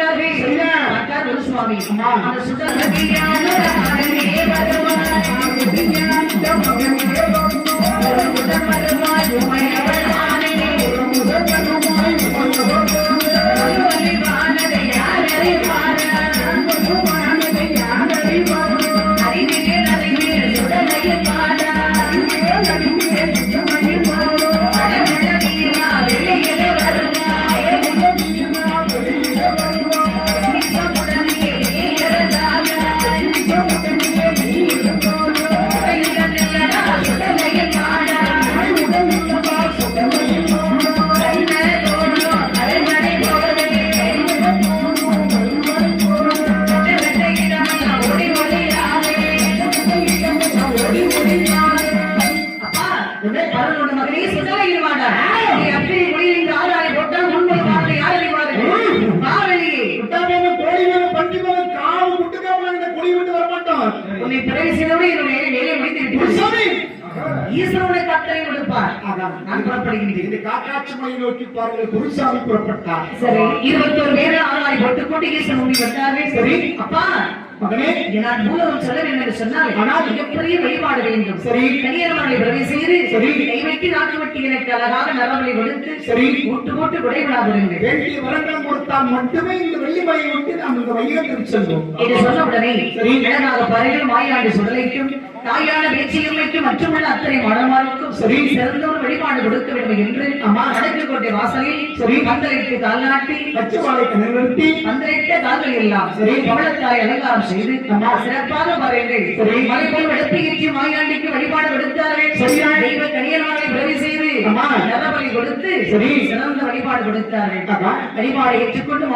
வருகின்றார்கள் ஒரு சுவாமி அந்த சுடர்மதியான ஈஸ்வரனுடைய கட்டளை கொடுப்பார். நான் புறப்படுகின்றேன். இந்த காக்காட்சி மலை நோக்கி பாருங்கள். குருசாமி புறப்பட்டார். சரி 21 பேரை ஆளாய் போட்டுக்கொண்டு ஈஸ்வரன் முடி வந்தார்கள். சரி அப்பா மகனே நான் மூலம் சொல்ல வேண்டும் என்று சொன்னால் ஆனால் மிகப்பெரிய வழிபாடு வேண்டும். சரி கன்னியர்மலை பிரவேசித்து சரி கைவெட்டி நாட்டு வெட்டி எனக்கு அழகாக நரவலை கொடுத்து சரி ஊட்டு போட்டு விடைவிடாதிருங்கள். வேண்டிய வரங்கள் கொடுத்தால் மட்டுமே இந்த வெள்ளிமலையை விட்டு நாம் இந்த வையகத்திற்கு செல்வோம் என்று சொன்ன உடனே சரி அழகாக பறைகள் மாயாண்டி சுடலைக்கும் தாயான பேச்சியமைக்கும் மற்றுமுள்ள அத்தனை மனமாருக்கும் சரி சிறந்த ஒரு வழிபாடு கொடுக்க வேண்டும் என்று அம்மா அடக்குக்கோட்டை வாசலில் சரி பந்தலைக்கு கால் நாட்டி பச்சைவாழைக்கு நிறுத்தி பந்தலைட்ட கால்கள் எல்லாம் சரி பவளத்தாய் அலங்காரம் செய்து அம்மா சிறப்பாக பாருங்கள். சரி மலை போல் வெடப்பியிற்று மாயாண்டிக்கு வழிபாடு கொடுத்தார்கள். சரியா தெய்வ கனியர்மலை பிரவி செய்து அம்மா நரபலி கொடுத்து சரி சிறந்த வழிபாடு கொடுத்தார்கள். வழிபாடு ஏற்றுக்கொண்டு